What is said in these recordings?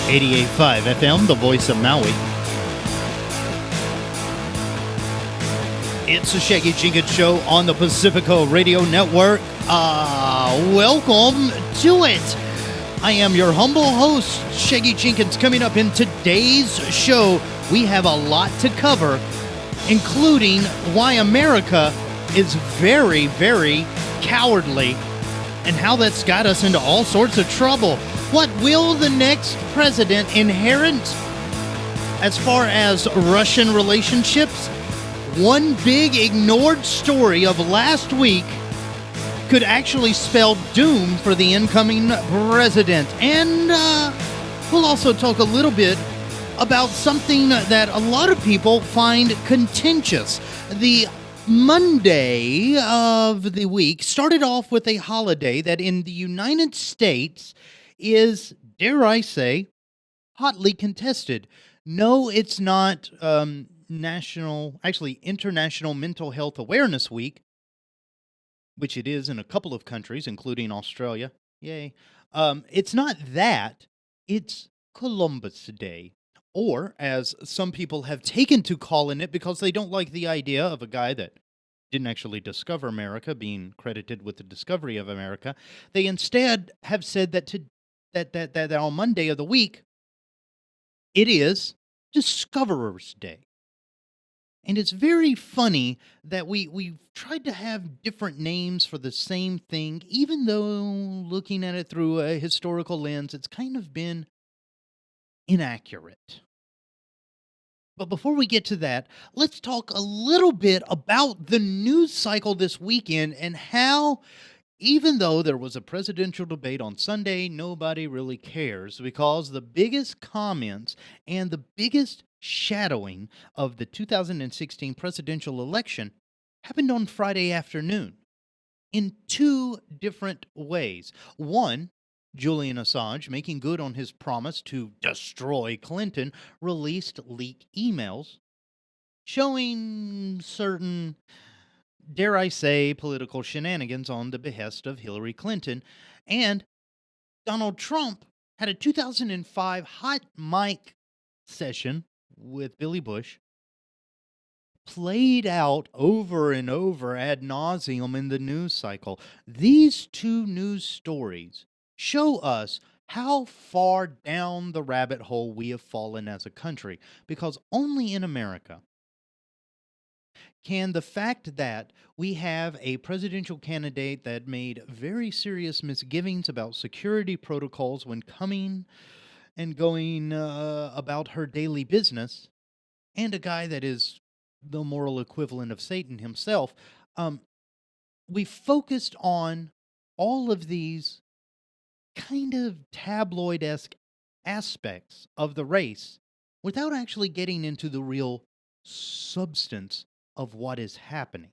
88.5 FM, the voice of Maui. It's the Shaggy Jenkins Show on the Pacifico Radio Network. Welcome to it. I am your humble host, Shaggy Jenkins. Coming up in today's show, we have a lot to cover, including why America is very, very cowardly and how that's got us into all sorts of trouble. What will the next president inherit as far as Russian relationships? One big ignored story of last week could actually spell doom for the incoming president. And we'll also talk a little bit about something that a lot of people find contentious. The Monday of the week started off with a holiday that in the United States is, dare I say, hotly contested. No, it's not International Mental Health Awareness Week, which it is in a couple of countries, including Australia. Yay. It's not that. It's Columbus Day. Or, as some people have taken to calling it because they don't like the idea of a guy that didn't actually discover America being credited with the discovery of America, they instead have said that that on Monday of the week, it is Discoverer's Day. And it's very funny that we've tried to have different names for the same thing, even though looking at it through a historical lens, it's kind of been inaccurate. But before we get to that, let's talk a little bit about the news cycle this weekend and how, even though there was a presidential debate on Sunday, nobody really cares because the biggest comments and the biggest shadowing of the 2016 presidential election happened on Friday afternoon in two different ways. One, Julian Assange, making good on his promise to destroy Clinton, released leaked emails showing certain, dare I say, political shenanigans on the behest of Hillary Clinton. And Donald Trump had a 2005 hot mic session with Billy Bush, played out over and over ad nauseum in the news cycle. These two news stories show us how far down the rabbit hole we have fallen as a country, because only in America can the fact that we have a presidential candidate that made very serious misgivings about security protocols when coming and going about her daily business, and a guy that is the moral equivalent of Satan himself, we focused on all of these kind of tabloid-esque aspects of the race without actually getting into the real substance of what is happening.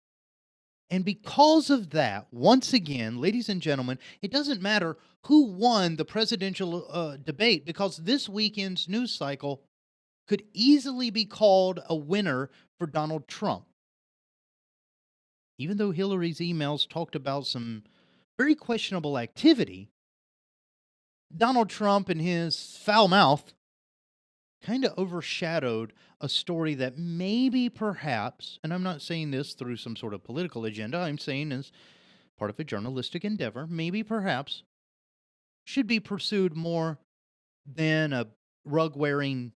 And because of that, once again, ladies and gentlemen, it doesn't matter who won the presidential debate, because this weekend's news cycle could easily be called a winner for Donald Trump. Even though Hillary's emails talked about some very questionable activity, Donald Trump and his foul mouth kind of overshadowed a story that maybe perhaps, and I'm not saying this through some sort of political agenda, I'm saying as part of a journalistic endeavor, maybe perhaps should be pursued more than a rug-wearing,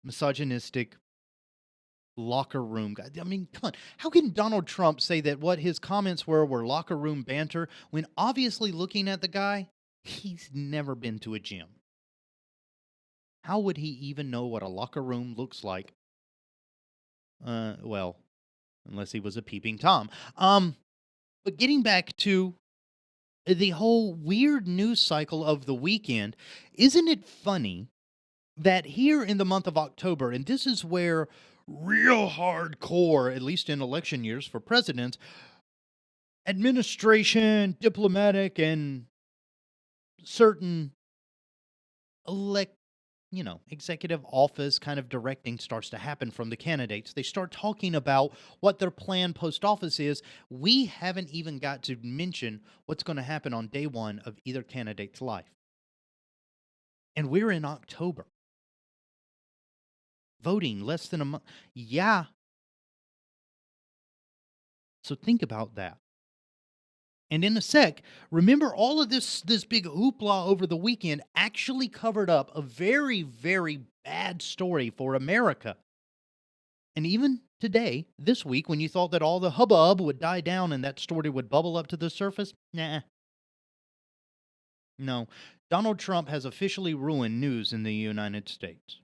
misogynistic locker room guy. I mean, come on. How can Donald Trump say that what his comments were locker room banter when obviously looking at the guy, he's never been to a gym? How would he even know what a locker room looks like? Well, unless he was a peeping Tom. But getting back to the whole weird news cycle of the weekend, isn't it funny that here in the month of October, and this is where real hardcore, at least in election years for presidents, administration, diplomatic, and certain executive office kind of directing starts to happen from the candidates. They start talking about what their plan post office is. We haven't even got to mention what's going to happen on day one of either candidate's life. And we're in October. Voting less than a month. Yeah. So think about that. And in a sec, remember all of this big hoopla over the weekend actually covered up a very, very bad story for America. And even today, this week, when you thought that all the hubbub would die down and that story would bubble up to the surface, nah. No. Donald Trump has officially ruined news in the United States.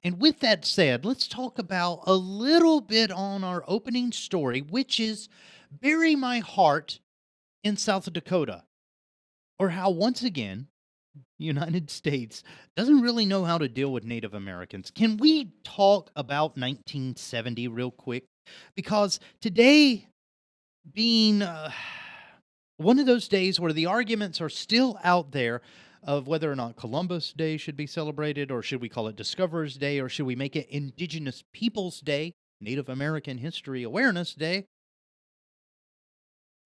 And with that said, let's talk about a little bit on our opening story, which is Bury My Heart in South Dakota, or how once again United States doesn't really know how to deal with Native Americans. Can we talk about 1970 real quick? Because today being one of those days where the arguments are still out there of whether or not Columbus Day should be celebrated, or should we call it Discoverers Day, or should we make it Indigenous Peoples Day, Native American History Awareness Day?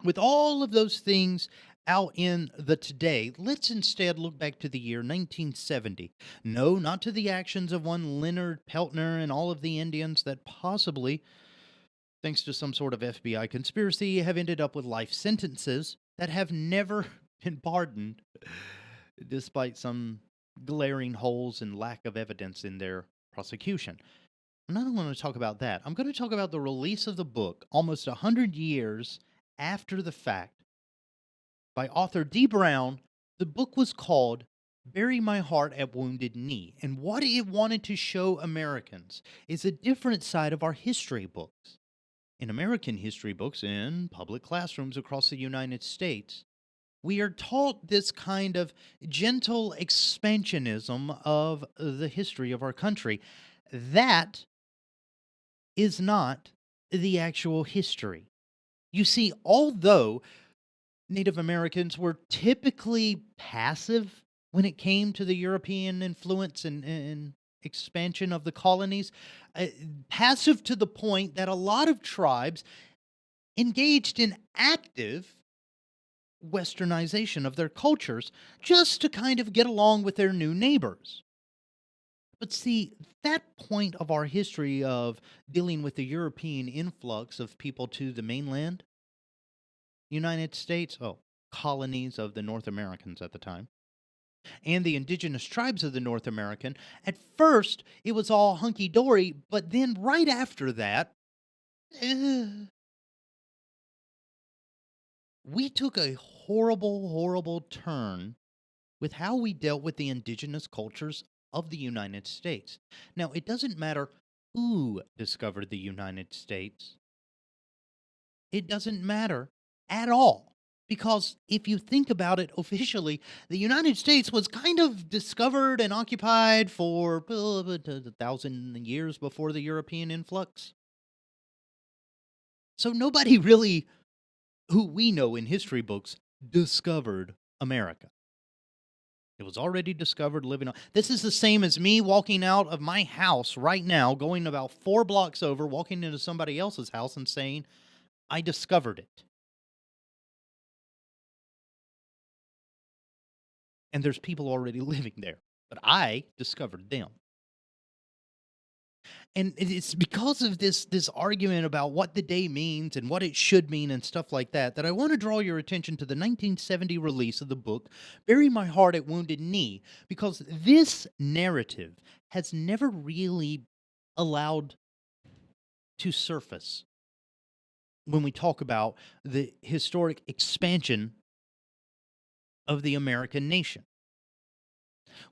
With all of those things out in the today, let's instead look back to the year 1970. No, not to the actions of one Leonard Peltner and all of the Indians that possibly, thanks to some sort of FBI conspiracy, have ended up with life sentences that have never been pardoned, despite some glaring holes and lack of evidence in their prosecution. I'm not going to talk about that. I'm going to talk about the release of the book almost 100 years after the fact by author D. Brown. The book was called Bury My Heart at Wounded Knee, and what it wanted to show Americans is a different side of our history books. In American history books in public classrooms across the United States, we are taught this kind of gentle expansionism of the history of our country. That is not the actual history. You see, although Native Americans were typically passive when it came to the European influence and expansion of the colonies, passive to the point that a lot of tribes engaged in active westernization of their cultures just to kind of get along with their new neighbors. But see, that point of our history of dealing with the European influx of people to the mainland, United States, colonies of the North Americans at the time, and the indigenous tribes of the North American, at first it was all hunky-dory, but then right after that, we took a horrible, horrible turn with how we dealt with the indigenous cultures of the United States. Now, it doesn't matter who discovered the United States. It doesn't matter at all. Because if you think about it officially, the United States was kind of discovered and occupied for 1,000 years before the European influx. So nobody really, who we know in history books, discovered America. It was already discovered living on. This is the same as me walking out of my house right now, going about 4 blocks over, walking into somebody else's house and saying, I discovered it. And there's people already living there, but I discovered them. And it's because of this argument about what the day means and what it should mean and stuff like that I want to draw your attention to the 1970 release of the book Bury My Heart at Wounded Knee, because this narrative has never really allowed to surface when we talk about the historic expansion of the American nation.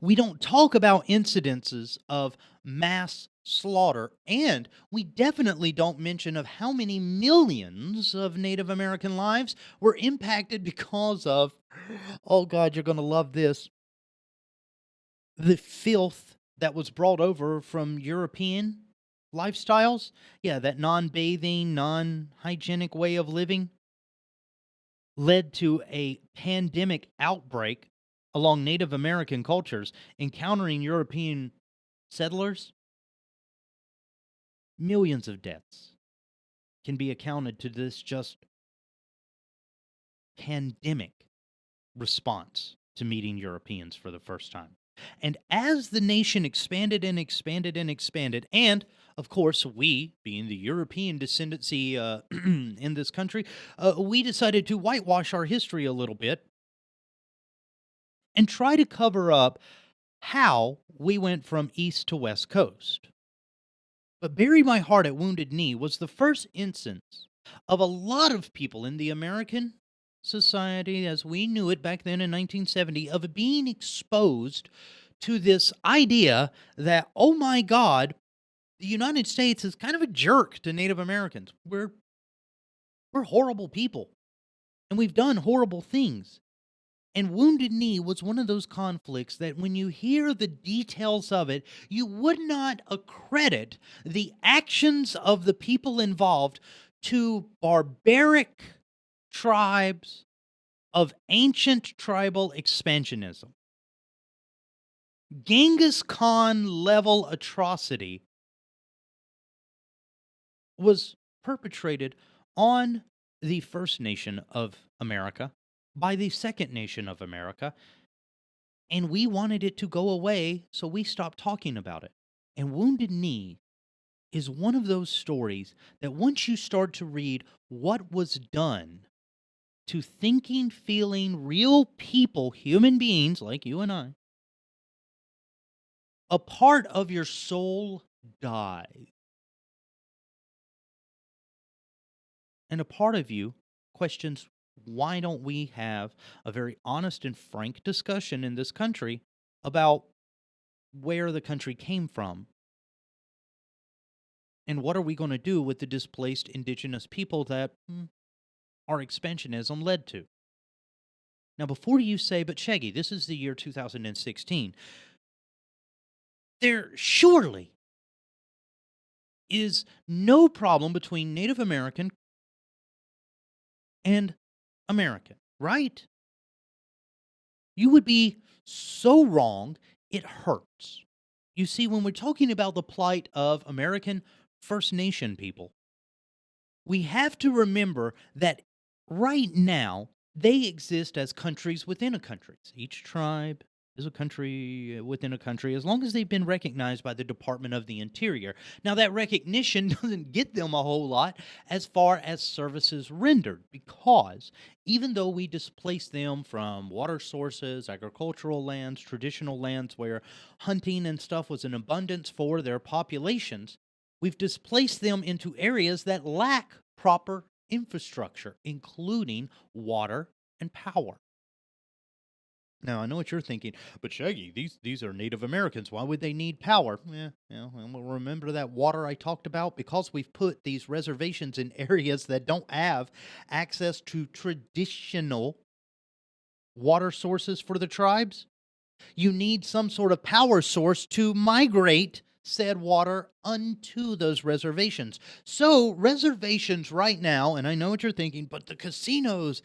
We don't talk about incidences of mass slaughter, and we definitely don't mention of how many millions of Native American lives were impacted because of, oh God, you're going to love this, the filth that was brought over from European lifestyles. Yeah, that non-bathing, non-hygienic way of living led to a pandemic outbreak along Native American cultures encountering European settlers. Millions of deaths can be accounted to this just pandemic response to meeting Europeans for the first time. And as the nation expanded and expanded and expanded, and of course, we, being the European descendancy in this country, we decided to whitewash our history a little bit and try to cover up how we went from East to West Coast. But Bury My Heart at Wounded Knee was the first instance of a lot of people in the American society, as we knew it back then in 1970, of being exposed to this idea that, oh my God, the United States is kind of a jerk to Native Americans. We're horrible people, and we've done horrible things. And Wounded Knee was one of those conflicts that when you hear the details of it, you would not accredit the actions of the people involved to barbaric tribes of ancient tribal expansionism. Genghis Khan level atrocity was perpetrated on the First Nation of America by the Second Nation of America, and we wanted it to go away, so we stopped talking about it. And Wounded Knee is one of those stories that once you start to read what was done to thinking, feeling, real people, human beings like you and I, a part of your soul dies. And a part of you questions, why don't we have a very honest and frank discussion in this country about where the country came from? And what are we going to do with the displaced indigenous people that our expansionism led to? Now, before you say, but Shaggy, this is the year 2016, there surely is no problem between Native American and American, right? You would be so wrong, it hurts. You see, when we're talking about the plight of American First Nation people, we have to remember that right now they exist as countries within a country. Each tribe is a country within a country as long as they've been recognized by the Department of the Interior. Now, that recognition doesn't get them a whole lot as far as services rendered, because even though we displace them from water sources, agricultural lands, traditional lands where hunting and stuff was in abundance for their populations, we've displaced them into areas that lack proper infrastructure, including water and power. Now, I know what you're thinking, but Shaggy, these are Native Americans. Why would they need power? Well, remember that water I talked about? Because we've put these reservations in areas that don't have access to traditional water sources for the tribes. You need some sort of power source to migrate said water unto those reservations. So, reservations right now, and I know what you're thinking, but the casinos,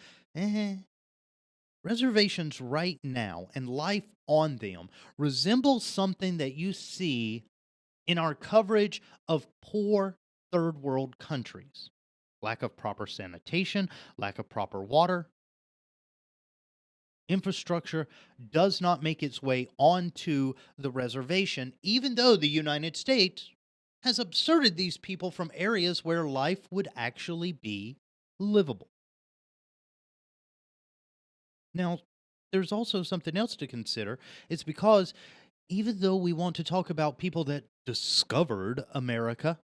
reservations right now and life on them resembles something that you see in our coverage of poor third world countries. Lack of proper sanitation, lack of proper water. Infrastructure does not make its way onto the reservation, even though the United States has absurded these people from areas where life would actually be livable. Now, there's also something else to consider. It's because even though we want to talk about people that discovered America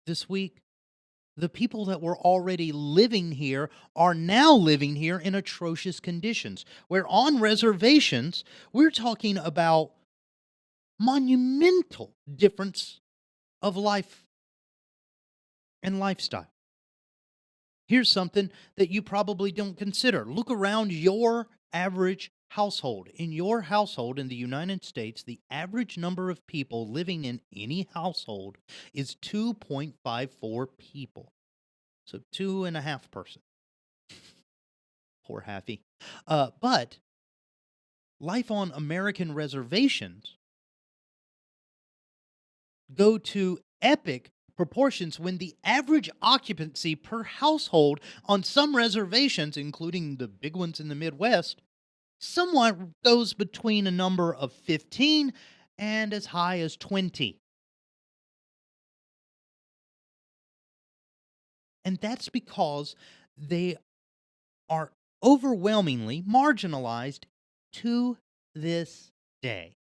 this week, the people that were already living here are now living here in atrocious conditions. Where on reservations, we're talking about monumental difference of life and lifestyle. Here's something that you probably don't consider. Look around your average household. In your household in the United States, the average number of people living in any household is 2.54 people. So 2.5 person. Poor Happy. But life on American reservations go to epic proportions when the average occupancy per household on some reservations, including the big ones in the Midwest, somewhat goes between a number of 15 and as high as 20. And that's because they are overwhelmingly marginalized to this day.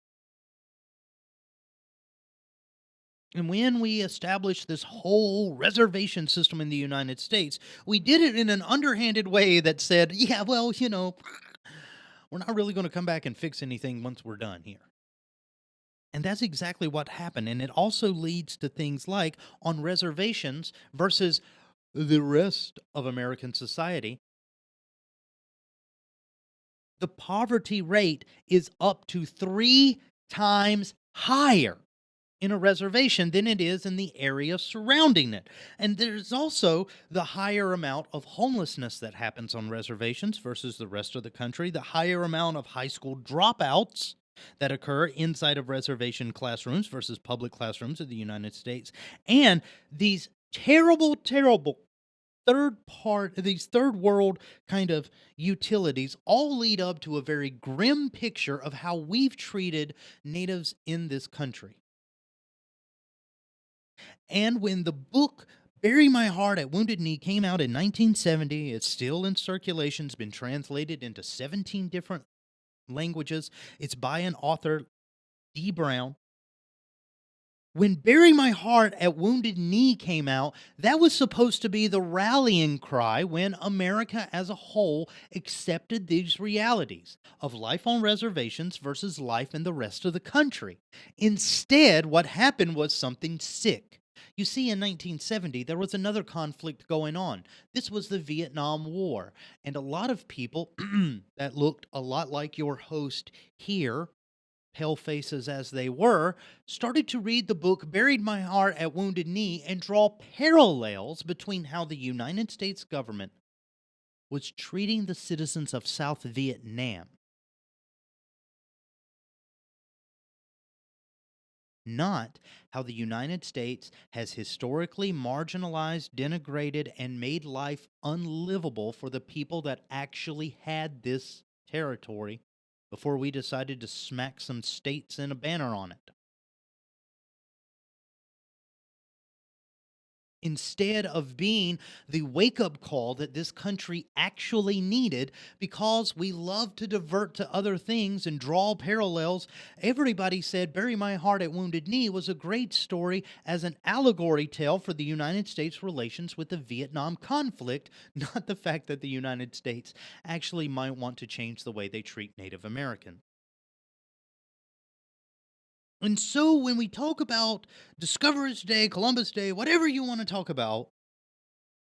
And when we established this whole reservation system in the United States, we did it in an underhanded way that said, yeah, well, we're not really going to come back and fix anything once we're done here. And that's exactly what happened. And it also leads to things like on reservations versus the rest of American society, the poverty rate is up to 3 times higher in a reservation than it is in the area surrounding it. And there's also the higher amount of homelessness that happens on reservations versus the rest of the country, the higher amount of high school dropouts that occur inside of reservation classrooms versus public classrooms in the United States, and these terrible, terrible these third world kind of utilities all lead up to a very grim picture of how we've treated natives in this country. And when the book Bury My Heart at Wounded Knee came out in 1970, it's still in circulation. It's been translated into 17 different languages. It's by an author, D. Brown. When Bury My Heart at Wounded Knee came out, that was supposed to be the rallying cry when America as a whole accepted these realities of life on reservations versus life in the rest of the country. Instead, what happened was something sick. You see, in 1970, there was another conflict going on. This was the Vietnam War. And a lot of people that looked a lot like your host here, pale faces as they were, started to read the book Buried My Heart at Wounded Knee and draw parallels between how the United States government was treating the citizens of South Vietnam. Not how the United States has historically marginalized, denigrated, and made life unlivable for the people that actually had this territory before we decided to smack some states and a banner on it. Instead of being the wake up call that this country actually needed, because we love to divert to other things and draw parallels, everybody said Bury My Heart at Wounded Knee was a great story as an allegory tale for the United States' relations with the Vietnam conflict, not the fact that the United States actually might want to change the way they treat Native Americans. And so when we talk about Discoverers Day, Columbus Day, whatever you want to talk about,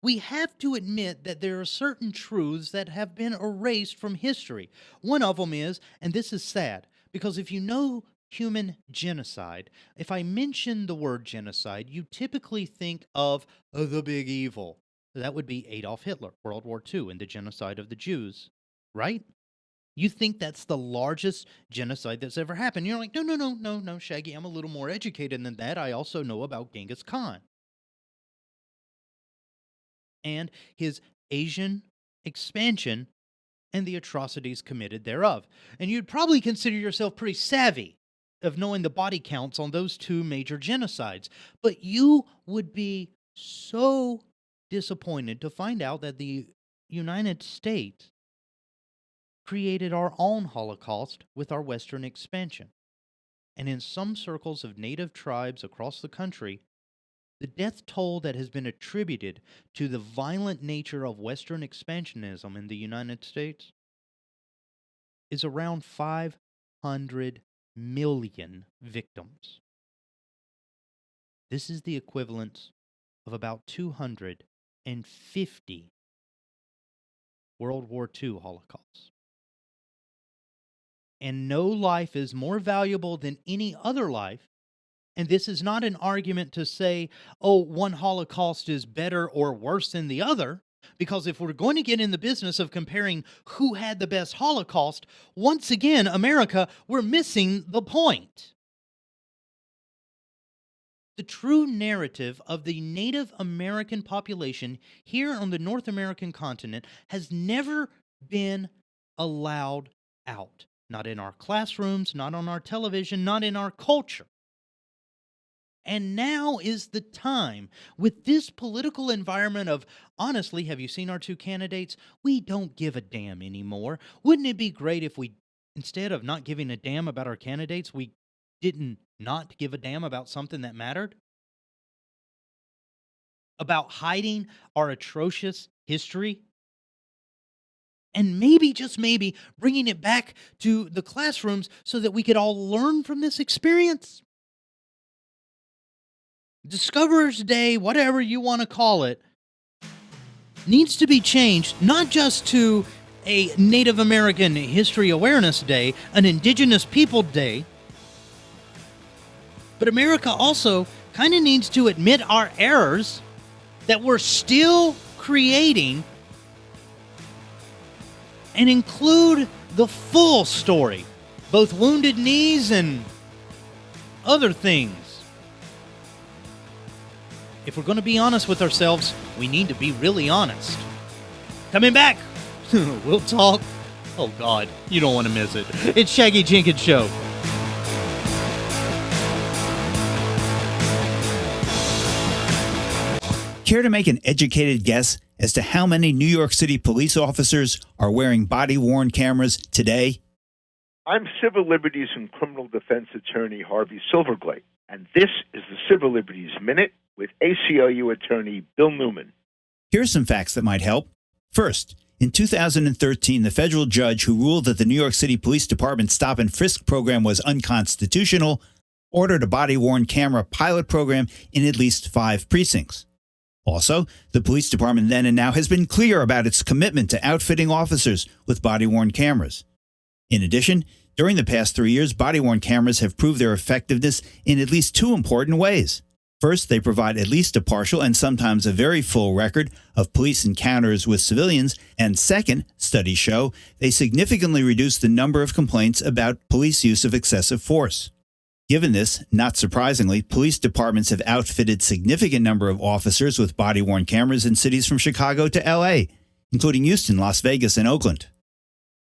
we have to admit that there are certain truths that have been erased from history. One of them is, and this is sad, because if you know human genocide, if I mention the word genocide, you typically think of the big evil. That would be Adolf Hitler, World War II, and the genocide of the Jews, right? You think that's the largest genocide that's ever happened. You're like, no, no, no, no, no, Shaggy, I'm a little more educated than that. I also know about Genghis Khan and his Asian expansion and the atrocities committed thereof. And you'd probably consider yourself pretty savvy of knowing the body counts on those two major genocides. But you would be so disappointed to find out that the United States created our own Holocaust with our Western expansion. And in some circles of native tribes across the country, the death toll that has been attributed to the violent nature of Western expansionism in the United States is around 500 million victims. This is the equivalent of about 250 World War II Holocausts. And no life is more valuable than any other life. And this is not an argument to say, oh, one Holocaust is better or worse than the other. Because if we're going to get in the business of comparing who had the best Holocaust, once again, America, we're missing the point. The true narrative of the Native American population here on the North American continent has never been allowed out. Not in our classrooms, not on our television, not in our culture. And now is the time with this political environment of, honestly, have you seen our two candidates? We don't give a damn anymore. Wouldn't it be great if we, instead of not giving a damn about our candidates, we didn't not give a damn about something that mattered? About hiding our atrocious history? And maybe, just maybe, bringing it back to the classrooms so that we could all learn from this experience? Discoverers Day, whatever you want to call it, needs to be changed, not just to a Native American History Awareness Day, an Indigenous People Day, but America also kind of needs to admit our errors that we're still creating and include the full story, both Wounded Knees and other things. If we're going to be honest with ourselves, we need to be really honest. Coming back, we'll talk. Oh, God, you don't want to miss it. It's Shaggy Jenkins Show. Care to make an educated guess as to how many New York City police officers are wearing body-worn cameras today? I'm Civil Liberties and Criminal Defense Attorney Harvey Silverglate, and this is the Civil Liberties Minute with ACLU attorney Bill Newman. Here's some facts that might help. First, in 2013, the federal judge who ruled that the New York City Police Department's stop and frisk program was unconstitutional ordered a body-worn camera pilot program in at least 5 precincts. Also, the police department then and now has been clear about its commitment to outfitting officers with body-worn cameras. In addition, during the past 3 years, body-worn cameras have proved their effectiveness in at least 2 important ways. First, they provide at least a partial and sometimes a very full record of police encounters with civilians. And second, studies show they significantly reduce the number of complaints about police use of excessive force. Given this, not surprisingly, police departments have outfitted significant number of officers with body-worn cameras in cities from Chicago to LA, including Houston, Las Vegas, and Oakland.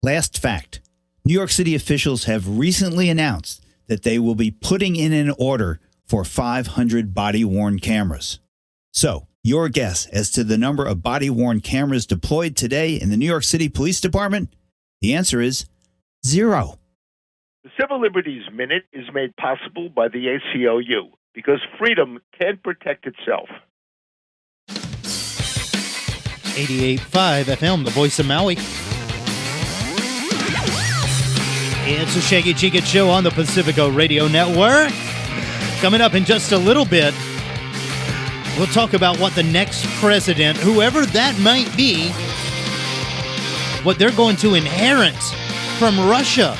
Last fact, New York City officials have recently announced that they will be putting in an order for 500 body-worn cameras. So, your guess as to the number of body-worn cameras deployed today in the New York City Police Department? The answer is 0. The Civil Liberties Minute is made possible by the ACLU because freedom can't protect itself. 88.5 FM, the voice of Maui. It's the Shaggy Jenkins Show on the Pacifico Radio Network. Coming up in just a little bit, we'll talk about what the next president, whoever that might be, what they're going to inherit from Russia.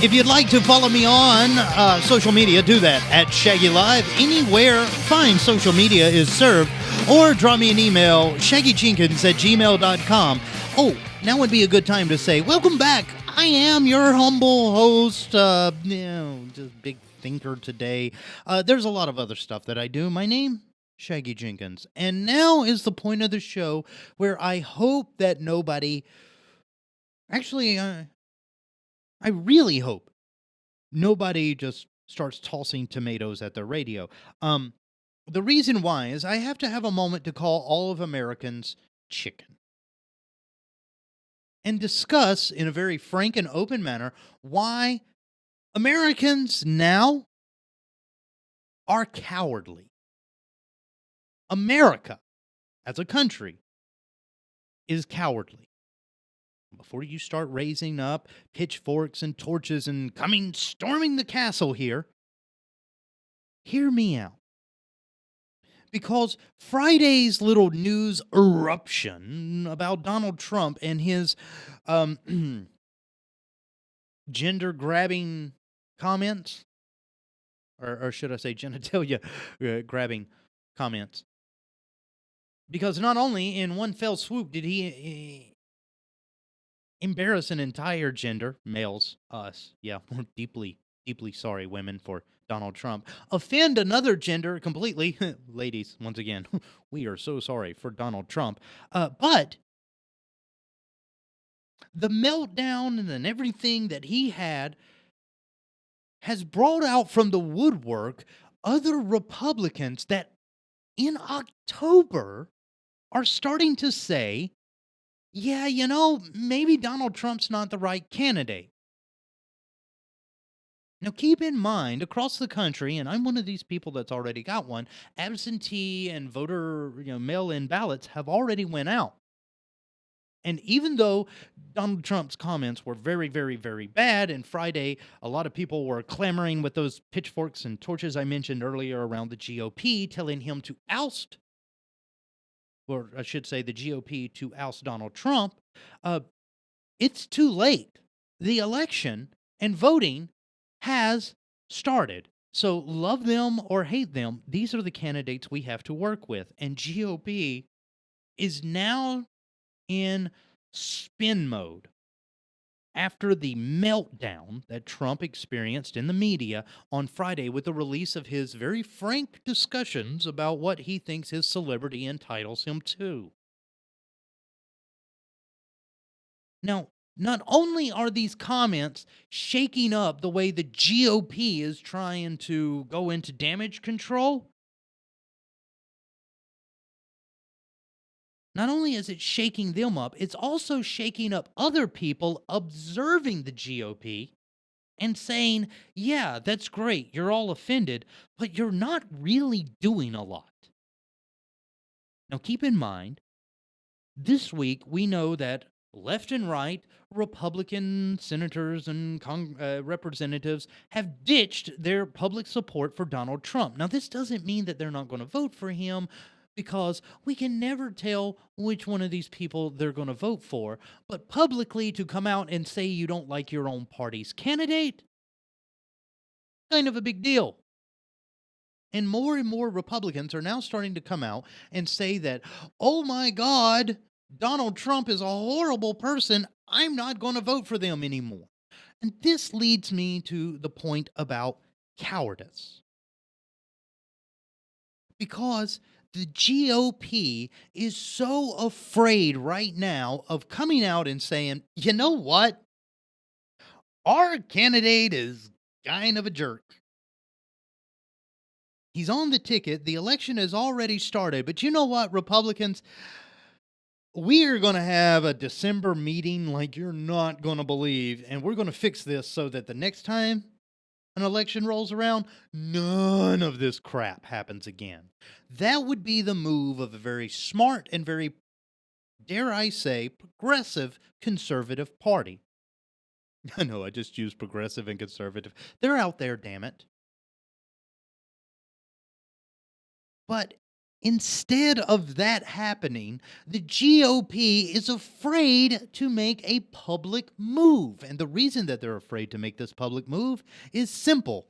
If you'd like to follow me on social media, do that at Shaggy Live. Anywhere fine social media is served. Or drop me an email, shaggyjenkins@gmail.com. Oh, now would be a good time to say, welcome back. I am your humble host, just big thinker today. There's a lot of other stuff that I do. My name, Shaggy Jenkins. And now is the point of the show where I hope that nobody... Actually, I really hope nobody just starts tossing tomatoes at the radio. The reason why is I have to have a moment to call all of Americans chicken and discuss in a very frank and open manner why Americans now are cowardly. America, as a country, is cowardly. Before you start raising up pitchforks and torches and storming the castle here, hear me out. Because Friday's little news eruption about Donald Trump and his gender-grabbing comments, or should I say genitalia-grabbing comments, because not only in one fell swoop did he embarrass an entire gender, males, us, yeah, we're deeply sorry, women, for Donald Trump, offend another gender completely, ladies, once again, we are so sorry for Donald Trump, but the meltdown and then everything that he had has brought out from the woodwork other Republicans that in October are starting to say, yeah, maybe Donald Trump's not the right candidate. Now, keep in mind, across the country, and I'm one of these people that's already got one, absentee and voter, mail-in ballots have already went out. And even though Donald Trump's comments were very, very, very bad, and Friday, a lot of people were clamoring with those pitchforks and torches I mentioned earlier around the GOP, telling him to oust, or I should say the GOP to oust Donald Trump, it's too late. The election and voting has started. So love them or hate them, these are the candidates we have to work with. And GOP is now in spin mode after the meltdown that Trump experienced in the media on Friday with the release of his very frank discussions about what he thinks his celebrity entitles him to. Now, not only are these comments shaking up the way the GOP is trying to go into damage control, not only is it shaking them up, it's also shaking up other people observing the GOP and saying, yeah, that's great, you're all offended, but you're not really doing a lot. Now, keep in mind, this week we know that left and right Republican senators and representatives have ditched their public support for Donald Trump. Now, this doesn't mean that they're not going to vote for him, because we can never tell which one of these people they're going to vote for. But publicly to come out and say you don't like your own party's candidate, kind of a big deal. And more Republicans are now starting to come out and say that, oh my God, Donald Trump is a horrible person. I'm not going to vote for them anymore. And this leads me to the point about cowardice. Because the GOP is so afraid right now of coming out and saying, you know what? Our candidate is kind of a jerk. He's on the ticket. The election has already started. But you know what, Republicans? We are going to have a December meeting like you're not going to believe. And we're going to fix this so that the next time an election rolls around, none of this crap happens again. That would be the move of a very smart and very, dare I say, progressive conservative party. I know, I just used progressive and conservative. They're out there, damn it. But instead of that happening, the GOP is afraid to make a public move. And the reason that they're afraid to make this public move is simple.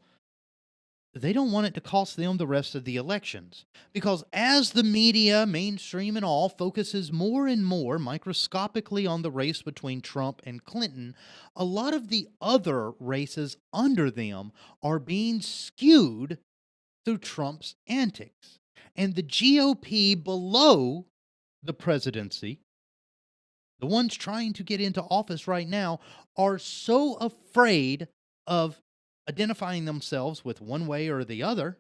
They don't want it to cost them the rest of the elections. Because as the media, mainstream and all, focuses more and more microscopically on the race between Trump and Clinton, a lot of the other races under them are being skewed through Trump's antics. And the GOP below the presidency, the ones trying to get into office right now, are so afraid of identifying themselves with one way or the other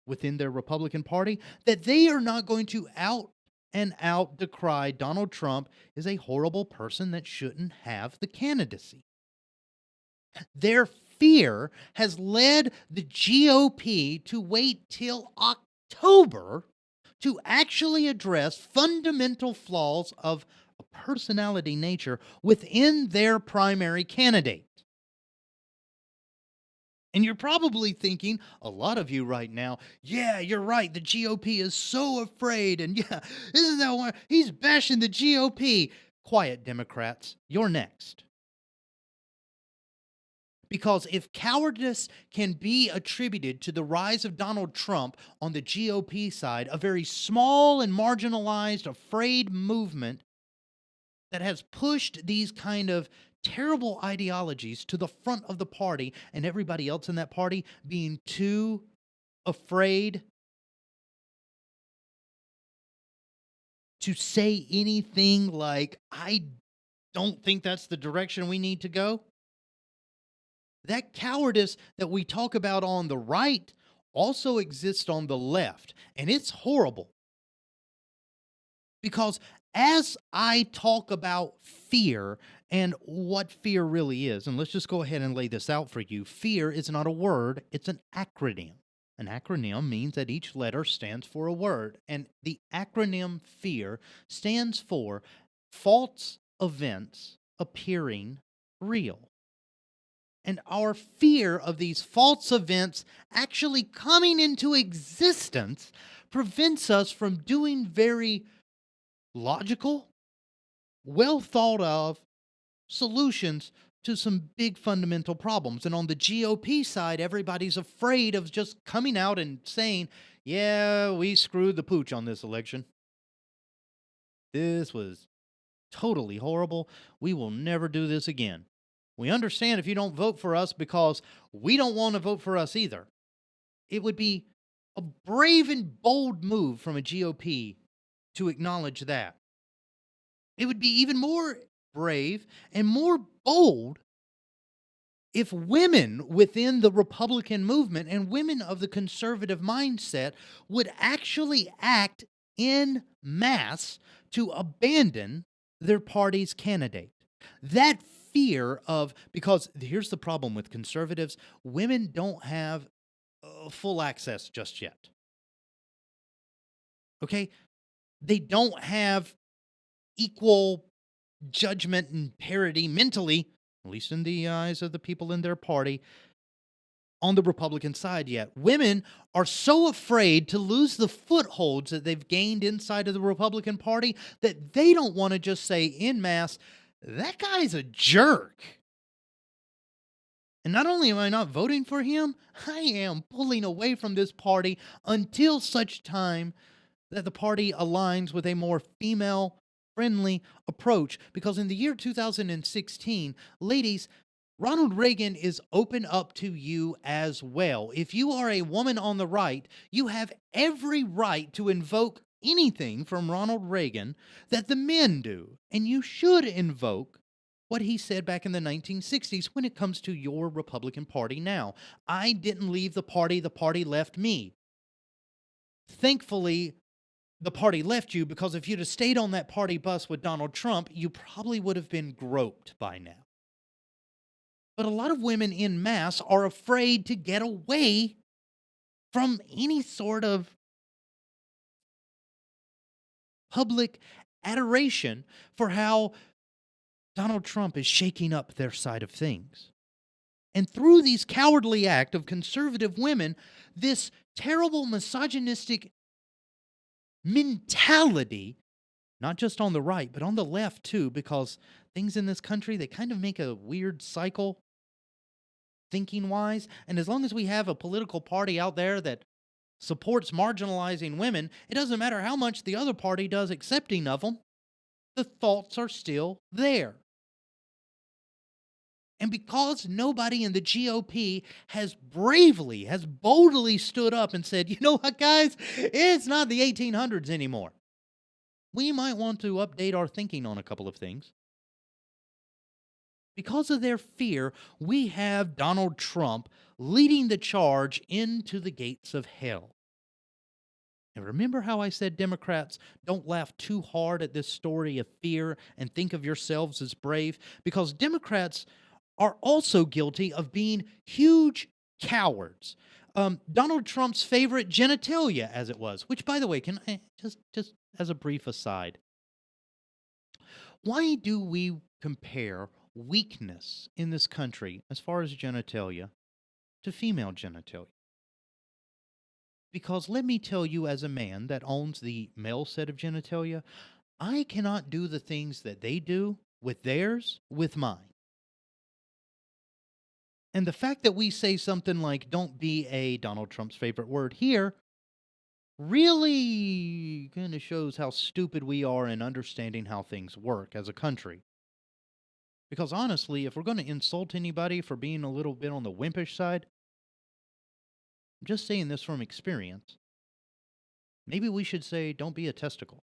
within their Republican Party that they are not going to out and out decry Donald Trump is a horrible person that shouldn't have the candidacy. Their fear has led the GOP to wait till October to actually address fundamental flaws of a personality nature within their primary candidate. And you're probably thinking, a lot of you right now, yeah, you're right, the GOP is so afraid, and yeah, isn't that why he's bashing the GOP? Quiet, Democrats, you're next. Because if cowardice can be attributed to the rise of Donald Trump on the GOP side, a very small and marginalized, afraid movement that has pushed these kind of terrible ideologies to the front of the party, and everybody else in that party being too afraid to say anything like, I don't think that's the direction we need to go. That cowardice that we talk about on the right also exists on the left, and it's horrible. Because as I talk about fear and what fear really is, and let's just go ahead and lay this out for you. Fear is not a word, it's an acronym. An acronym means that each letter stands for a word, and the acronym FEAR stands for false events appearing real. And our fear of these false events actually coming into existence prevents us from doing very logical, well thought of solutions to some big fundamental problems. And on the GOP side, everybody's afraid of just coming out and saying, yeah, we screwed the pooch on this election. This was totally horrible. We will never do this again. We understand if you don't vote for us because we don't want to vote for us either. It would be a brave and bold move from a GOP to acknowledge that. It would be even more brave and more bold if women within the Republican movement and women of the conservative mindset would actually act en masse to abandon their party's candidate. That fear of, because here's the problem with conservatives, women don't have full access just yet. Okay? They don't have equal judgment and parity mentally, at least in the eyes of the people in their party, on the Republican side yet. Women are so afraid to lose the footholds that they've gained inside of the Republican Party that they don't want to just say en masse, that guy's a jerk. And not only am I not voting for him, I am pulling away from this party until such time that the party aligns with a more female-friendly approach. Because in the year 2016, ladies, Ronald Reagan is open up to you as well. If you are a woman on the right, you have every right to invoke anything from Ronald Reagan that the men do. And you should invoke what he said back in the 1960s when it comes to your Republican Party now. I didn't leave the party left me. Thankfully, the party left you, because if you'd have stayed on that party bus with Donald Trump, you probably would have been groped by now. But a lot of women en masse are afraid to get away from any sort of public adoration for how Donald Trump is shaking up their side of things. And through these cowardly acts of conservative women, this terrible misogynistic mentality, not just on the right, but on the left too, because things in this country, they kind of make a weird cycle thinking-wise. And as long as we have a political party out there that supports marginalizing women, it doesn't matter how much the other party does accepting of them, the thoughts are still there. And because nobody in the GOP has boldly stood up and said, you know what, guys, it's not the 1800s anymore. We might want to update our thinking on a couple of things. Because of their fear, we have Donald Trump leading the charge into the gates of hell. And remember how I said Democrats, don't laugh too hard at this story of fear and think of yourselves as brave? Because Democrats are also guilty of being huge cowards. Donald Trump's favorite genitalia, as it was, which, by the way, can I just as a brief aside, why do we compare weakness in this country as far as genitalia to female genitalia? Because let me tell you, as a man that owns the male set of genitalia, I cannot do the things that they do with theirs with mine. And the fact that we say something like, don't be a, Donald Trump's favorite word here, really kind of shows how stupid we are in understanding how things work as a country. Because honestly, if we're going to insult anybody for being a little bit on the wimpish side, I'm just saying this from experience, maybe we should say, don't be a testicle.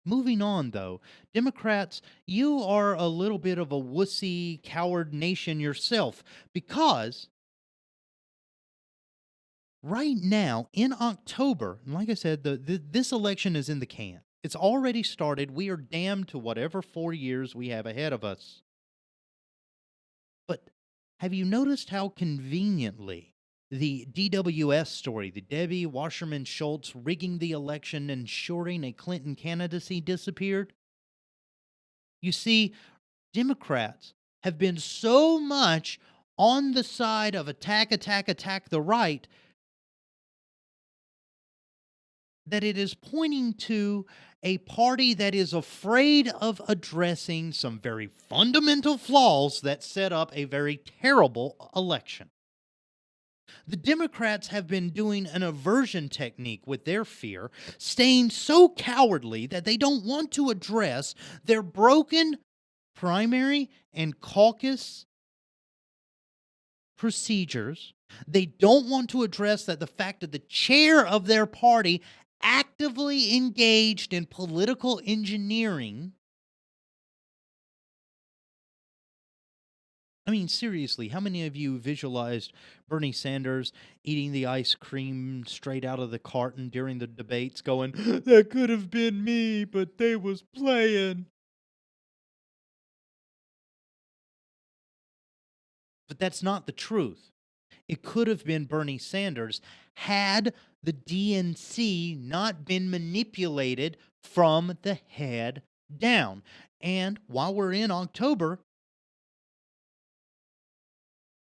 Moving on, though, Democrats, you are a little bit of a wussy, coward nation yourself because right now in October, and like I said, this election is in the can. It's already started. We are damned to whatever 4 years we have ahead of us. But have you noticed how conveniently the DWS story, the Debbie Wasserman Schultz rigging the election, ensuring a Clinton candidacy, disappeared? You see, Democrats have been so much on the side of attack, attack, attack the right that it is pointing to a party that is afraid of addressing some very fundamental flaws that set up a very terrible election. The Democrats have been doing an aversion technique with their fear, staying so cowardly that they don't want to address their broken primary and caucus procedures. They don't want to address that the fact that the chair of their party actively engaged in political engineering. I mean, seriously, how many of you visualized Bernie Sanders eating the ice cream straight out of the carton during the debates going, that could have been me, but they was playing? But that's not the truth. It could have been Bernie Sanders had the DNC not been manipulated from the head down. And while we're in October,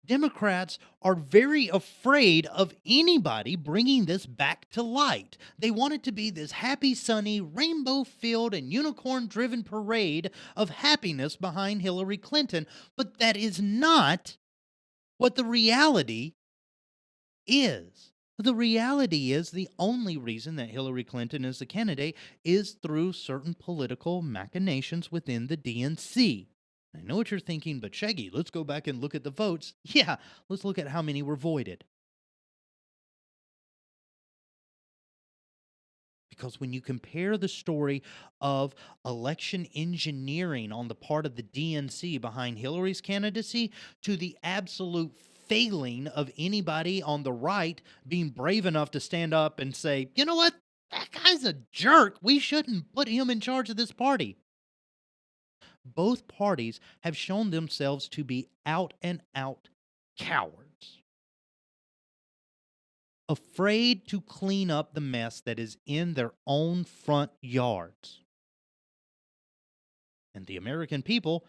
Democrats are very afraid of anybody bringing this back to light. They want it to be this happy, sunny, rainbow-filled, and unicorn-driven parade of happiness behind Hillary Clinton, but that is not what the reality is. The reality is the only reason that Hillary Clinton is the candidate is through certain political machinations within the DNC. I know what you're thinking, but Shaggy, let's go back and look at the votes. Yeah, let's look at how many were voided. Because when you compare the story of election engineering on the part of the DNC behind Hillary's candidacy to the absolute failing of anybody on the right being brave enough to stand up and say, you know what, that guy's a jerk. We shouldn't put him in charge of this party. Both parties have shown themselves to be out and out cowards, afraid to clean up the mess that is in their own front yards. And the American people,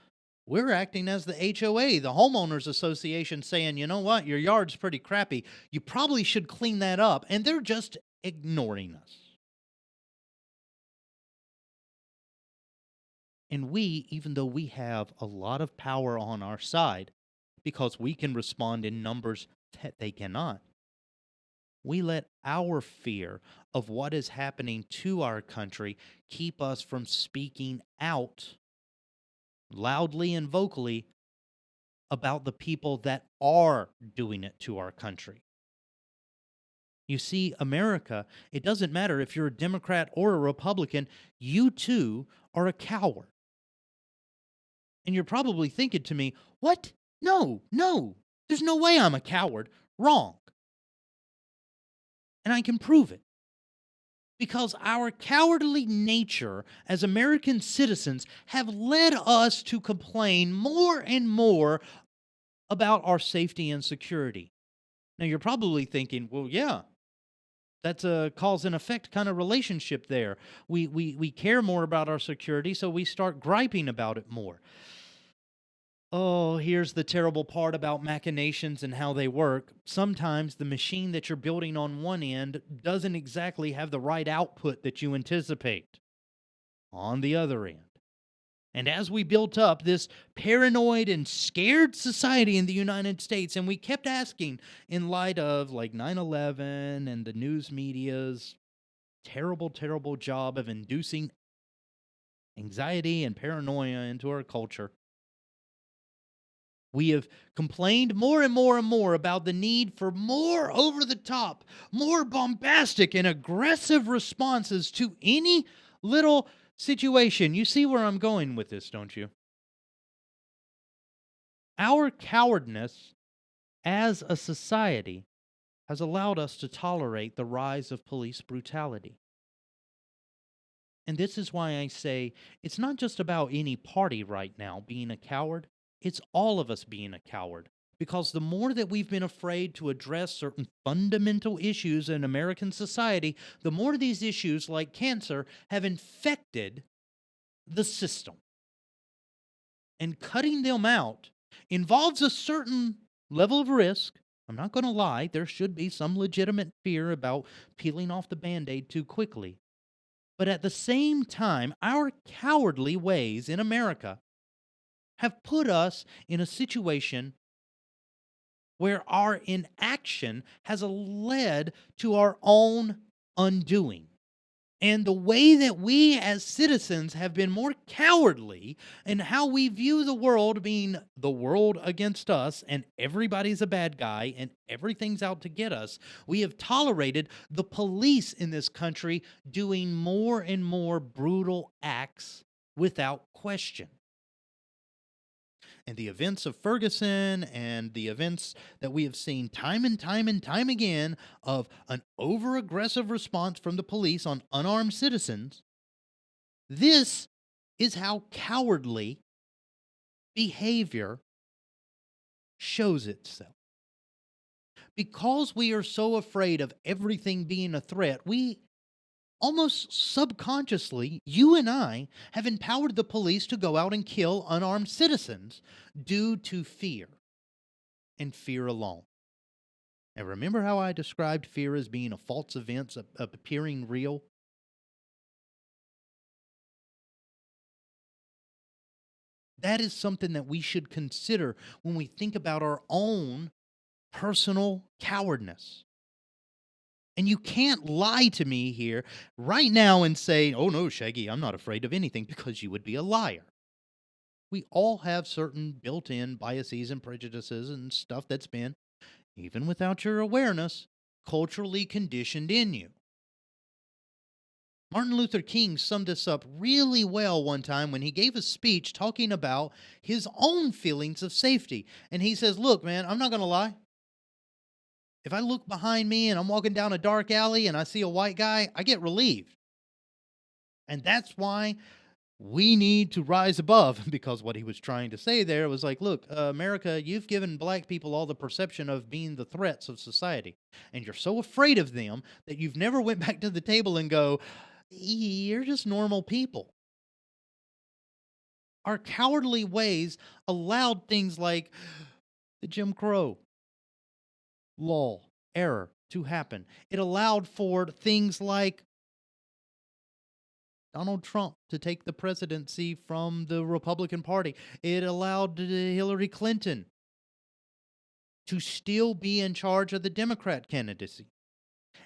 we're acting as the HOA, the homeowners association, saying, you know what, your yard's pretty crappy. You probably should clean that up. And they're just ignoring us. And we, even though we have a lot of power on our side, because we can respond in numbers that they cannot, we let our fear of what is happening to our country keep us from speaking out loudly and vocally about the people that are doing it to our country. You see, America, it doesn't matter if you're a Democrat or a Republican, you too are a coward. And you're probably thinking to me, what? No, there's no way I'm a coward. Wrong. And I can prove it. Because our cowardly nature as American citizens have led us to complain more and more about our safety and security. Now, you're probably thinking, well, yeah, that's a cause and effect kind of relationship there. We care more about our security, so we start griping about it more. Oh, here's the terrible part about machinations and how they work. Sometimes the machine that you're building on one end doesn't exactly have the right output that you anticipate on the other end. And as we built up this paranoid and scared society in the United States, and we kept asking in light of like 9/11 and the news media's terrible, terrible job of inducing anxiety and paranoia into our culture, we have complained more and more and more about the need for more over-the-top, more bombastic and aggressive responses to any little situation. You see where I'm going with this, don't you? Our cowardness as a society has allowed us to tolerate the rise of police brutality. And this is why I say it's not just about any party right now being a coward, it's all of us being a coward. Because the more that we've been afraid to address certain fundamental issues in American society, the more these issues, like cancer, have infected the system. And cutting them out involves a certain level of risk. I'm not going to lie, there should be some legitimate fear about peeling off the Band-Aid too quickly. But at the same time, our cowardly ways in America have put us in a situation where our inaction has led to our own undoing. And the way that we as citizens have been more cowardly in how we view the world being the world against us and everybody's a bad guy and everything's out to get us, we have tolerated the police in this country doing more and more brutal acts without question. And the events of Ferguson and the events that we have seen time and time and time again of an over-aggressive response from the police on unarmed citizens, this is how cowardly behavior shows itself. Because we are so afraid of everything being a threat, we almost subconsciously, you and I, have empowered the police to go out and kill unarmed citizens due to fear, and fear alone. And remember how I described fear as being a false event appearing real? That is something that we should consider when we think about our own personal cowardness. And you can't lie to me here right now and say, oh no, Shaggy, I'm not afraid of anything, because you would be a liar. We all have certain built-in biases and prejudices and stuff that's been, even without your awareness, culturally conditioned in you. Martin Luther King summed this up really well one time when he gave a speech talking about his own feelings of safety. And he says, look, man, I'm not going to lie. If I look behind me and I'm walking down a dark alley and I see a white guy, I get relieved. And that's why we need to rise above, because what he was trying to say there was like, look, America, you've given black people all the perception of being the threats of society. And you're so afraid of them that you've never went back to the table and go, you're just normal people. Our cowardly ways allowed things like the Jim Crow law error to happen. It allowed for things like Donald Trump to take the presidency from the Republican Party. It allowed Hillary Clinton to still be in charge of the Democrat candidacy.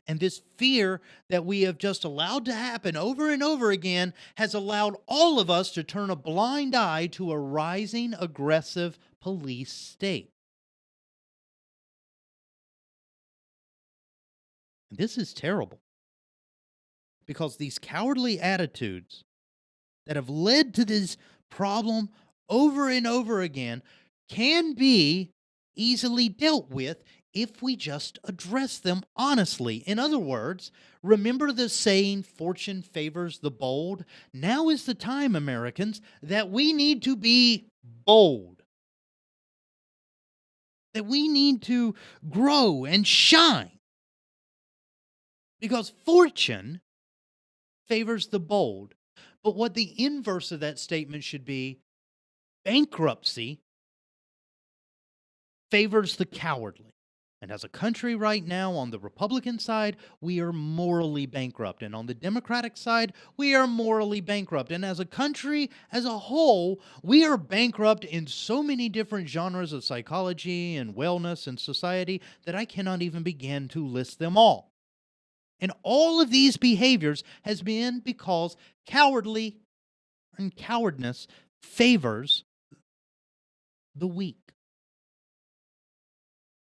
And this fear that we have just allowed to happen over and over again has allowed all of us to turn a blind eye to a rising aggressive police state. And this is terrible, because these cowardly attitudes that have led to this problem over and over again can be easily dealt with if we just address them honestly. In other words, remember the saying, fortune favors the bold? Now is the time, Americans, that we need to be bold. That we need to grow and shine. Because fortune favors the bold. But what the inverse of that statement should be, bankruptcy favors the cowardly. And as a country right now, on the Republican side, we are morally bankrupt. And on the Democratic side, we are morally bankrupt. And as a country as a whole, we are bankrupt in so many different genres of psychology and wellness and society that I cannot even begin to list them all. And all of these behaviors has been because cowardly and cowardness favors the weak.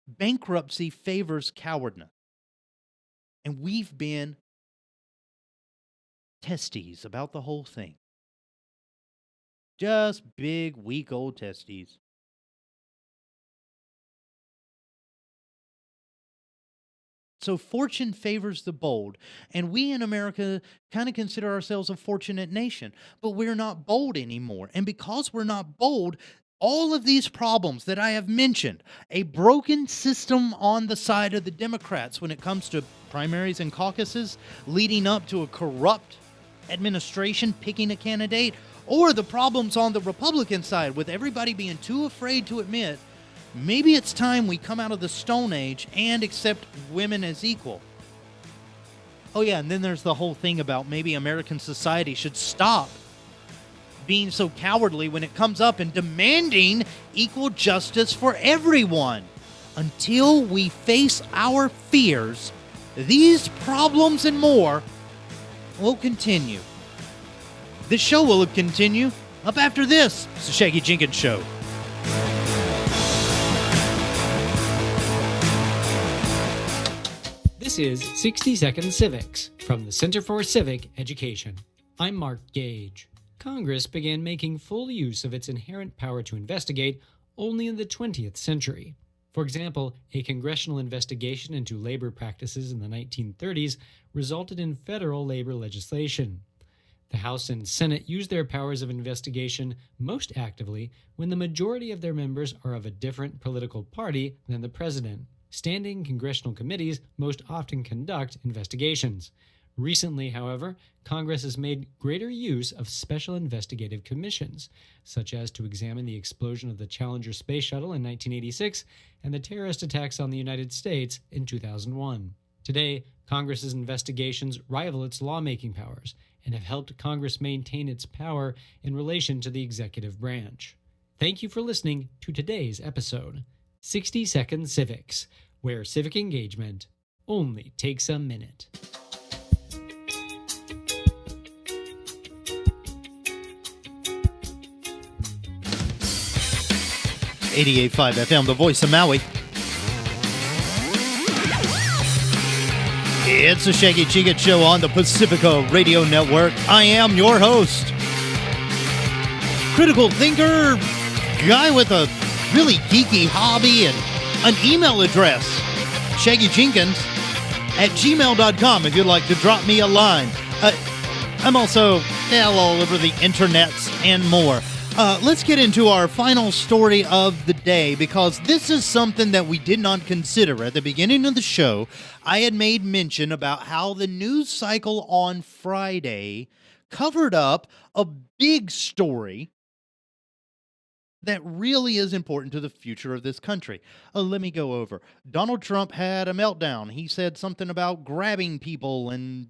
Bankruptcy favors cowardness. And we've been testes about the whole thing. Just big, weak old testes. So fortune favors the bold, and we in America kind of consider ourselves a fortunate nation, but we're not bold anymore. And because we're not bold, all of these problems that I have mentioned, a broken system on the side of the Democrats when it comes to primaries and caucuses, leading up to a corrupt administration picking a candidate, or the problems on the Republican side with everybody being too afraid to admit maybe it's time we come out of the Stone Age and accept women as equal. Oh yeah, and then there's the whole thing about maybe American society should stop being so cowardly when it comes up and demanding equal justice for everyone. Until we face our fears, these problems and more will continue. This show will continue up after this. It's the Shaggy Jenkins Show. This is 60 Second Civics from the Center for Civic Education. I'm Mark Gage. Congress began making full use of its inherent power to investigate only in the 20th century. For example, a congressional investigation into labor practices in the 1930s resulted in federal labor legislation. The House and Senate use their powers of investigation most actively when the majority of their members are of a different political party than the president. Standing congressional committees most often conduct investigations. Recently, however, Congress has made greater use of special investigative commissions, such as to examine the explosion of the Challenger space shuttle in 1986 and the terrorist attacks on the United States in 2001. Today, Congress's investigations rival its lawmaking powers and have helped Congress maintain its power in relation to the executive branch. Thank you for listening to today's episode. 60 Second Civics, where civic engagement only takes a minute. .5 FM, the voice of Maui. It's the Shaggy Jenkins Show on the Pacifica Radio Network. I am your host, critical thinker, guy with a really geeky hobby and an email address, shaggyjenkins@gmail.com if you'd like to drop me a line. I'm also all over the internets and more. Let's get into our final story of the day, because this is something that we did not consider. At the beginning of the show, I had made mention about how the news cycle on Friday covered up a big story that really is important to the future of this country. Let me go over. Donald Trump had a meltdown. He said something about grabbing people and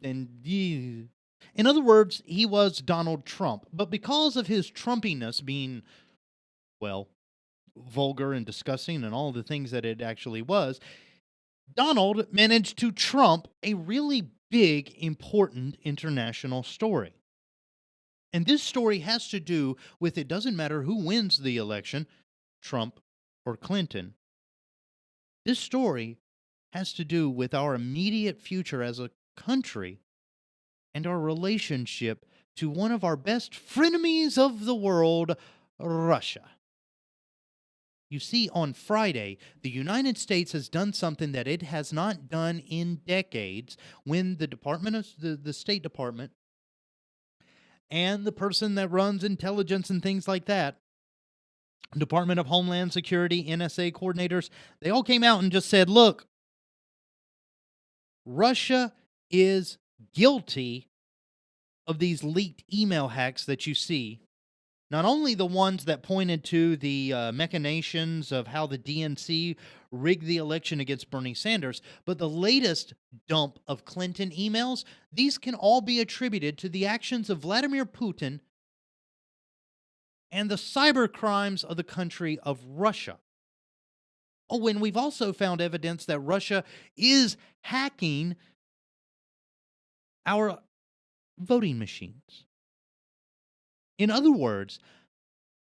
in other words, he was Donald Trump. But because of his Trumpiness being, well, vulgar and disgusting and all the things that it actually was, Donald managed to trump a really big, important international story. And this story has to do with, it doesn't matter who wins the election, Trump or Clinton. This story has to do with our immediate future as a country and our relationship to one of our best frenemies of the world, Russia. You see, on Friday, the United States has done something that it has not done in decades, when the State Department and the person that runs intelligence and things like that, Department of Homeland Security, NSA coordinators, they all came out and just said, look, Russia is guilty of these leaked email hacks that you see. Not only the ones that pointed to the machinations of how the DNC rigged the election against Bernie Sanders, but the latest dump of Clinton emails, these can all be attributed to the actions of Vladimir Putin and the cyber crimes of the country of Russia. Oh, and we've also found evidence that Russia is hacking our voting machines. In other words,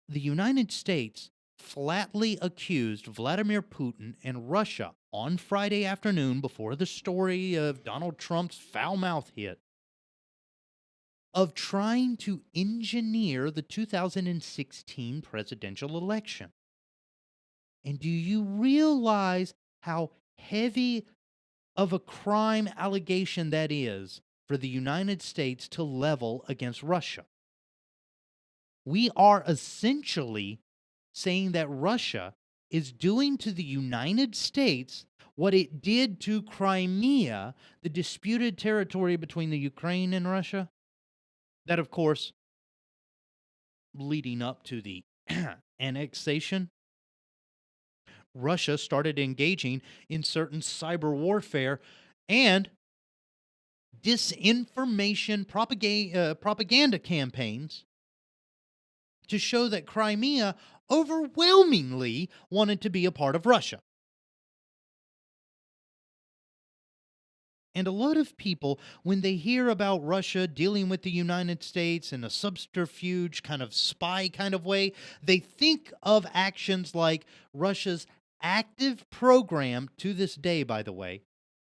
the United States flatly accused Vladimir Putin and Russia on Friday afternoon, before the story of Donald Trump's foul mouth hit, of trying to engineer the 2016 presidential election. And do you realize how heavy of a crime allegation that is for the United States to level against Russia? We are essentially saying that Russia is doing to the United States what it did to Crimea, the disputed territory between the Ukraine and Russia. That, of course, leading up to the annexation, Russia started engaging in certain cyber warfare and disinformation propaganda campaigns to show that Crimea overwhelmingly wanted to be a part of Russia. And a lot of people, when they hear about Russia dealing with the United States in a subterfuge kind of spy kind of way, they think of actions like Russia's active program to this day, by the way.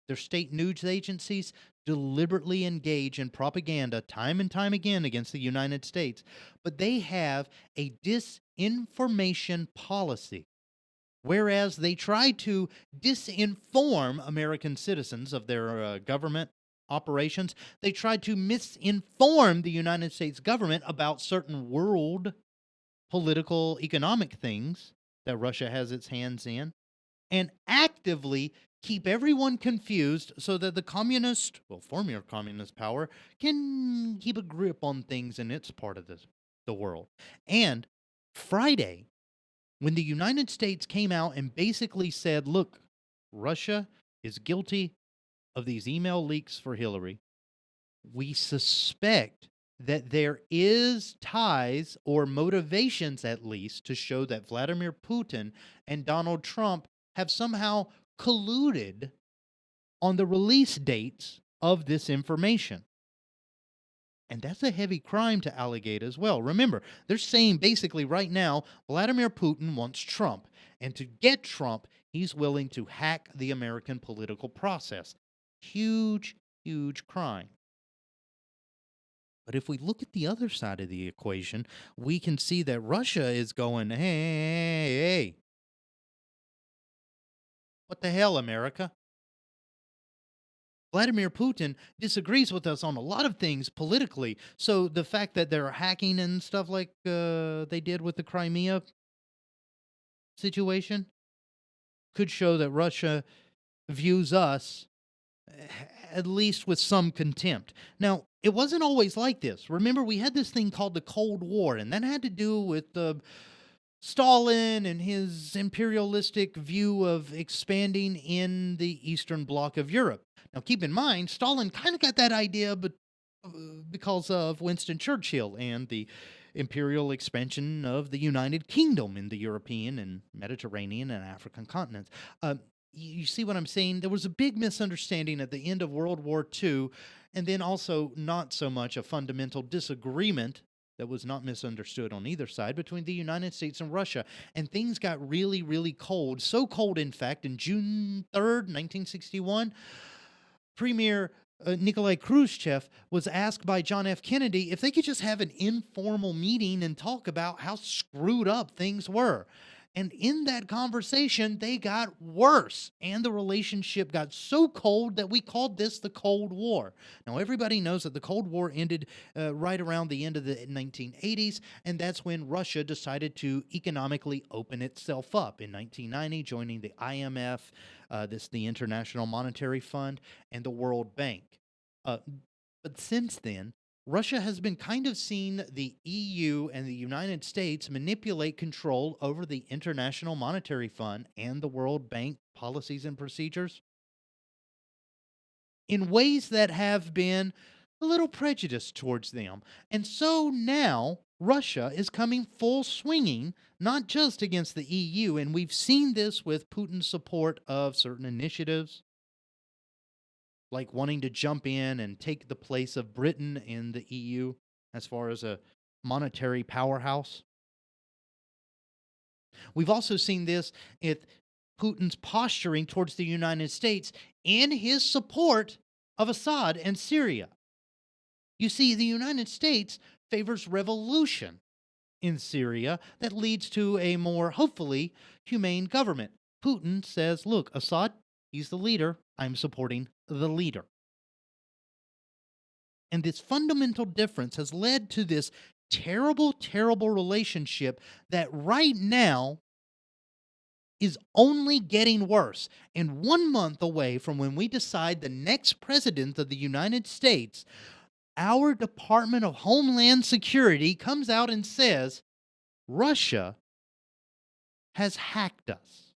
Their state news agencies deliberately engage in propaganda time and time again against the United States, but they have a disinformation policy. Whereas they try to disinform American citizens of their government operations, they try to misinform the United States government about certain world political, economic things that Russia has its hands in, and actively keep everyone confused so that the former communist power, can keep a grip on things in its part of the world. And Friday, when the United States came out and basically said, look, Russia is guilty of these email leaks for Hillary, we suspect that there is ties or motivations, at least, to show that Vladimir Putin and Donald Trump have somehow colluded on the release dates of this information. And that's a heavy crime to allegate as well. Remember, they're saying basically right now, Vladimir Putin wants Trump. And to get Trump, he's willing to hack the American political process. Huge, huge crime. But if we look at the other side of the equation, we can see that Russia is going, hey, what the hell, America? Vladimir Putin disagrees with us on a lot of things politically. So the fact that they're hacking and stuff like they did with the Crimea situation could show that Russia views us at least with some contempt. Now, it wasn't always like this. Remember, we had this thing called the Cold War, and that had to do with Stalin and his imperialistic view of expanding in the Eastern Bloc of Europe. Now, keep in mind, Stalin kind of got that idea because of Winston Churchill and the imperial expansion of the United Kingdom in the European and Mediterranean and African continents. You see what I'm saying? There was a big misunderstanding at the end of World War II, and then also not so much a fundamental disagreement that was not misunderstood on either side between the United States and Russia. And things got really, really cold. So cold, in fact, in June 3rd, 1961, Premier Nikolai Khrushchev was asked by John F. Kennedy if they could just have an informal meeting and talk about how screwed up things were. And in that conversation, they got worse, and the relationship got so cold that we called this the Cold War. Now, everybody knows that the Cold War ended right around the end of the 1980s, and that's when Russia decided to economically open itself up in 1990, joining the IMF, the International Monetary Fund, and the World Bank. But since then, Russia has been kind of seeing the EU and the United States manipulate control over the International Monetary Fund and the World Bank policies and procedures in ways that have been a little prejudiced towards them. And so now Russia is coming full swinging, not just against the EU, and we've seen this with Putin's support of certain initiatives, like wanting to jump in and take the place of Britain in the EU as far as a monetary powerhouse. We've also seen this at Putin's posturing towards the United States in his support of Assad and Syria. You see, the United States favors revolution in Syria that leads to a more, hopefully, humane government. Putin says, look, Assad, he's the leader. I'm supporting the leader. And this fundamental difference has led to this terrible, terrible relationship that right now is only getting worse. And 1 month away from when we decide the next president of the United States, our Department of Homeland Security comes out and says, Russia has hacked us.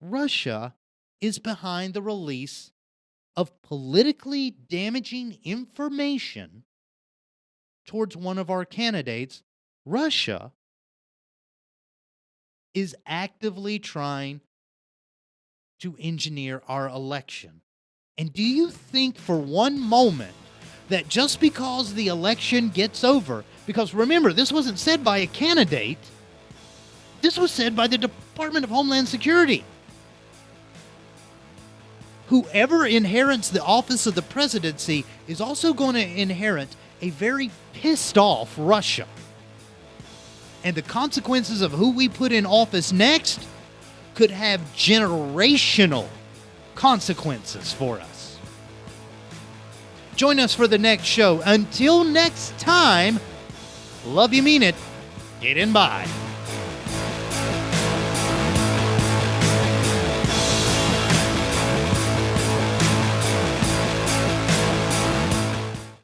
Russia is behind the release of politically damaging information towards one of our candidates. Russia is actively trying to engineer our election. And do you think for one moment that just because the election gets over, because remember, this wasn't said by a candidate, this was said by the Department of Homeland Security. Whoever inherits the office of the presidency is also going to inherit a very pissed off Russia. And the consequences of who we put in office next could have generational consequences for us. Join us for the next show. Until next time, love you, mean it. Get in by.